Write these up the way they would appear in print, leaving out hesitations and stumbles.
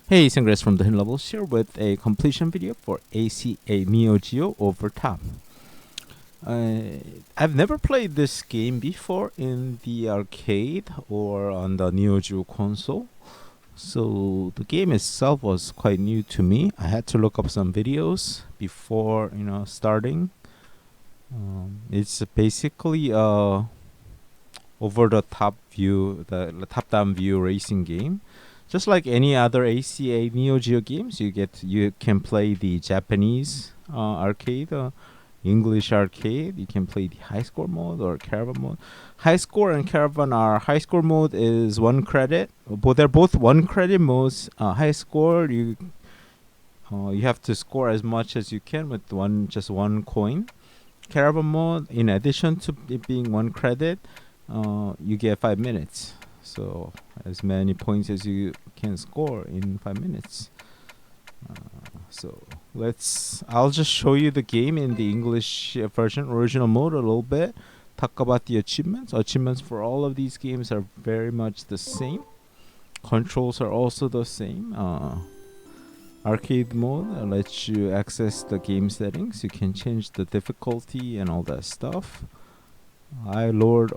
Hey, Sangriaz from the Hidden Levels here with a completion video for ACA Neo Geo Over. I've never played this game before in the arcade or on the Neo Geo console, so the game itself was quite new to me. I had to look up some videos before starting. It's basically over the top view, the top down view racing game. Just like any other ACA Neo Geo games, you can play the Japanese arcade, English arcade. You can play the high score mode or caravan mode. High score and caravan are high score mode is 1 credit, but they're both 1 credit modes. High score you have to score as much as you can with just one coin. Caravan mode, in addition to it being 1 credit, you get 5 minutes. So as many points as you can score in 5 minutes. I'll just show you the game in the English version, original mode, a little bit. Talk about the achievements. Achievements for all of these games are very much the same. Controls are also the same. Arcade mode lets you access the game settings. You can change the difficulty and all that stuff. I lowered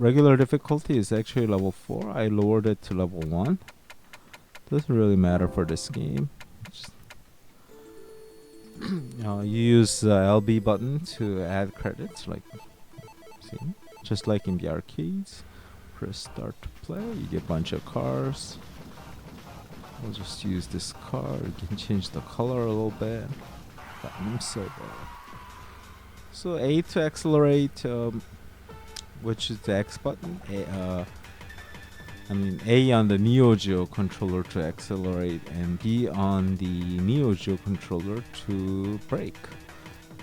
regular difficulty is actually level 4. I lowered it to level 1. Doesn't really matter for this game. You use the LB button to add credits, just like in the arcades. Press start to play. You get a bunch of cars. We'll just use this car. You can change the color a little bit. So A to accelerate. Which is the X button. A on the Neo Geo controller to accelerate, and B on the Neo Geo controller to brake,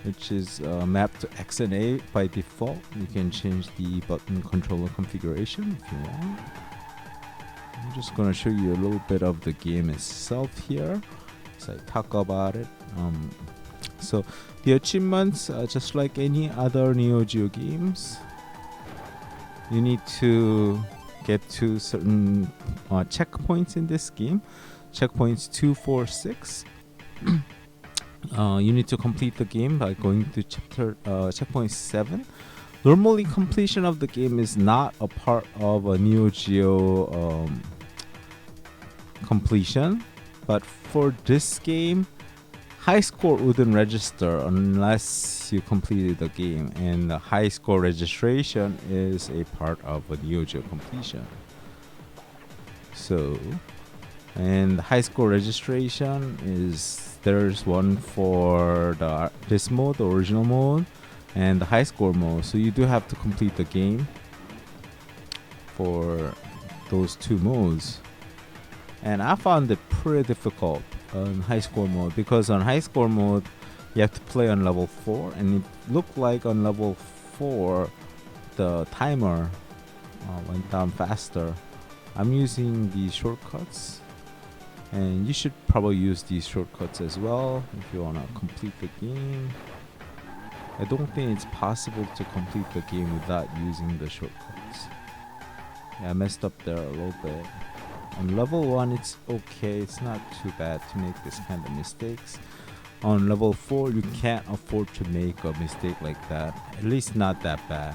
which is mapped to X and A by default. You can change the button controller configuration if you want. I'm just gonna show you a little bit of the game itself here as I talk about it. So the achievements, just like any other Neo Geo games, you need to get to certain checkpoints in this game. Checkpoints 2, 4, 6. You need to complete the game by going to checkpoint 7. Normally, completion of the game is not a part of a Neo Geo completion, but for this game, high score wouldn't register unless you completed the game, and the high score registration is a part of a Neo Geo completion. So, and the high score registration there's one for this mode, the original mode, and the high score mode. So you do have to complete the game for those two modes. And I found it pretty difficult on high score mode, because on high score mode you have to play on level 4, and it looked like on level 4 the timer went down faster. I'm using these shortcuts, and you should probably use these shortcuts as well if you want to complete the game. I don't think it's possible to complete the game without using the shortcuts. Yeah, I messed up there a little bit. On level 1 it's okay, it's not too bad to make this kind of mistakes. On level 4 you can't afford to make a mistake like that, at least not that bad.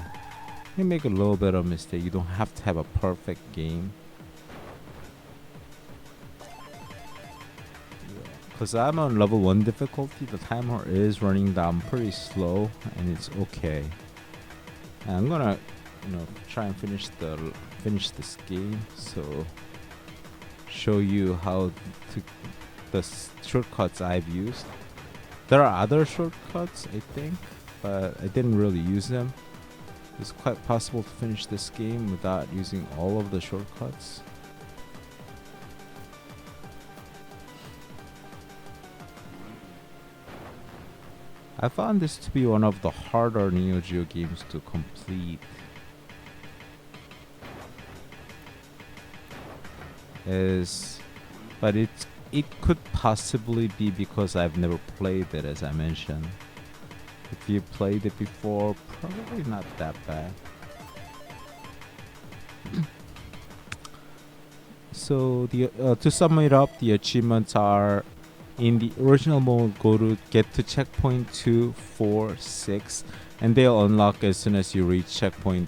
You make a little bit of mistake, you don't have to have a perfect game. Because I'm on level 1 difficulty, the timer is running down pretty slow, and it's okay. And I'm gonna try and finish this game, so show you the shortcuts I've used. There are other shortcuts, I think, but I didn't really use them. It's quite possible to finish this game without using all of the shortcuts. I found this to be one of the harder Neo Geo games to complete. But it could possibly be because I've never played it, as I mentioned. If you played it before, probably not that bad. So So to sum it up, the achievements are in the original mode. Go to get to checkpoint 2, 4, 6, and they'll unlock as soon as you reach checkpoint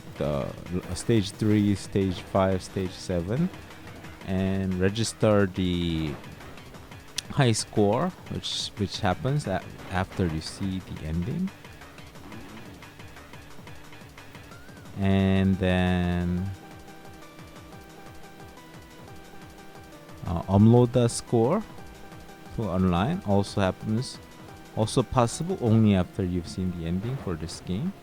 stage 3, stage 5, stage 7, and register the high score, which happens after you see the ending. And then upload the score to online. Also possible only after you've seen the ending for this game.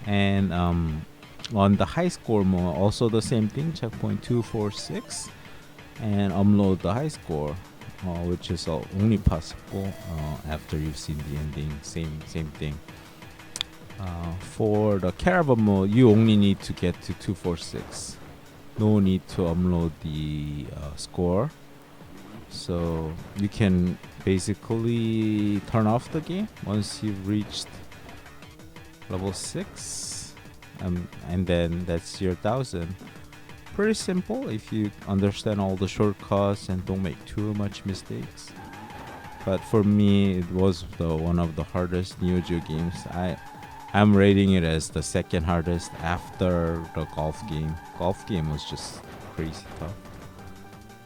And on the high score mode, also the same thing, checkpoint 2, 4, 6, and upload the high score, which is only possible after you've seen the ending. Same thing. For the caravan mode, you only need to get to 2, 4, 6. No need to upload the score. So you can basically turn off the game once you've reached level 6, and then that's your 1000. Pretty simple if you understand all the shortcuts and don't make too much mistakes. But for me, it was one of the hardest Neo Geo games. I'm rating it as the second hardest after the golf game. Golf game was just crazy tough.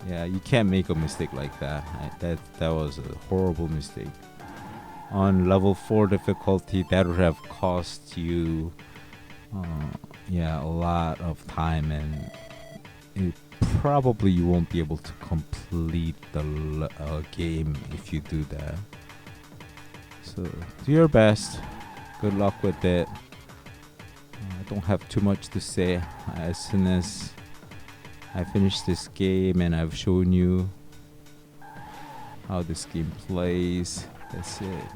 Yeah, you can't make a mistake like that. That was a horrible mistake. On level 4 difficulty, that would have cost you a lot of time, and probably you won't be able to complete the game if you do that. So do your best. Good luck with it. I don't have too much to say. As soon as I finish this game and I've shown you how this game plays, that's it.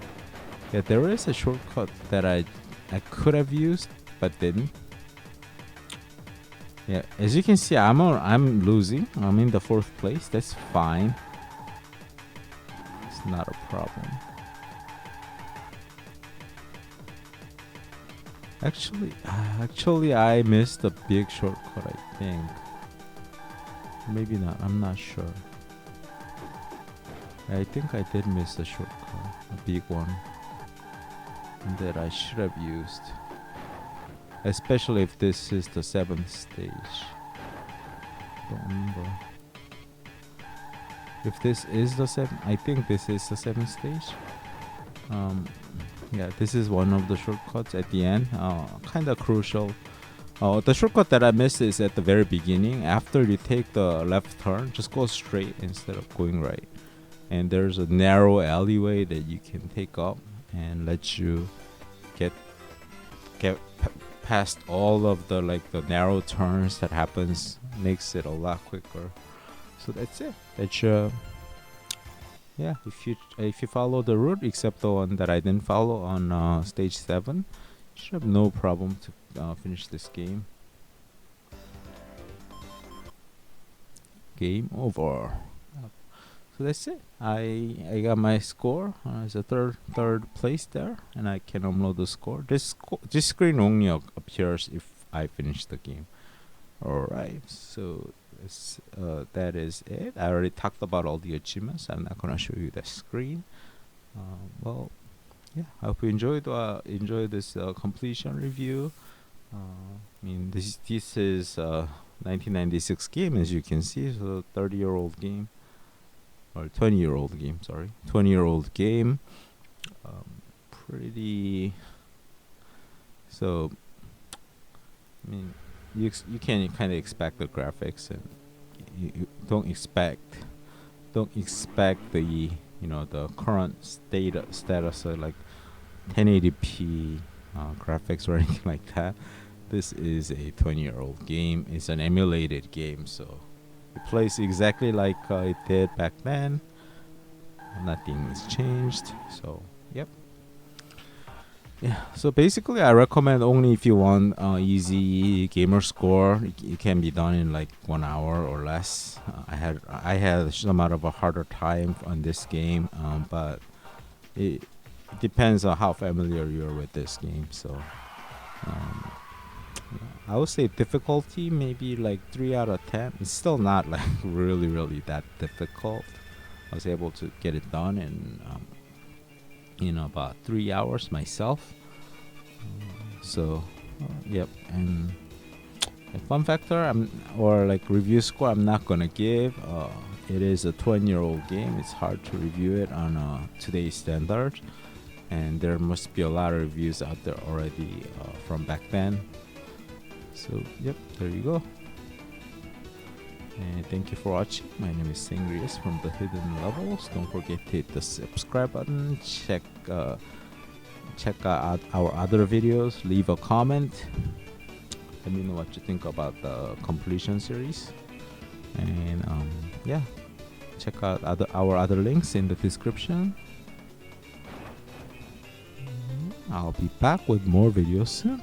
Yeah, there is a shortcut that I could have used but didn't. Yeah, as you can see, I'm losing. I'm in the 4th place. That's fine. It's not a problem. Actually, I missed a big shortcut, I think. Maybe not. I'm not sure. I think I did miss a shortcut, a big one, that I should have used. Especially if this is the 7th stage. Don't remember. If this is the 7th, I think this is the 7th stage. Yeah, this is one of the shortcuts at the end. Kind of crucial. The shortcut that I missed is at the very beginning. After you take the left turn, just go straight instead of going right. And there's a narrow alleyway that you can take up and let you get past all of the narrow turns that happens. Makes it a lot quicker. So that's it. That's yeah. If you follow the route, except the one that I didn't follow on stage 7, you should have no problem to finish this game. Game over. So that's it. I got my score as a third place there, and I can upload the score. This screen only appears if I finish the game. Alright, so that is it. I already talked about all the achievements. I'm not gonna show you the screen. Well, yeah. I hope you enjoyed this completion review. I mean, this is 1996 game, as you can see. So 30-year-old game. Or 20-year-old game, sorry. 20-year-old game. Pretty. So, I mean, you can kind of expect the graphics, and you don't expect the the current status of like 1080p graphics or anything like that. This is a 20-year-old game. It's an emulated game, so it plays exactly like it did back then. Nothing has changed. So, yep. Yeah. So basically, I recommend only if you want easy gamer score. It can be done in like 1 hour or less. I had somewhat of a harder time on this game, but it depends on how familiar you're with this game. So, I would say difficulty maybe like 3 out of 10. It's still not like really that difficult. I was able to get it done in about 3 hours myself. So, yep. And a fun factor, or like review score, I'm not gonna give. It is a 20-year-old game. It's hard to review it on today's standards, and there must be a lot of reviews out there already from back then. So, yep, there you go. And thank you for watching. My name is Sangriaz from the Hidden Levels. Don't forget to hit the subscribe button. Check out our other videos. Leave a comment. Let me know what you think about the completion series. And yeah, check out our other links in the description. I'll be back with more videos soon.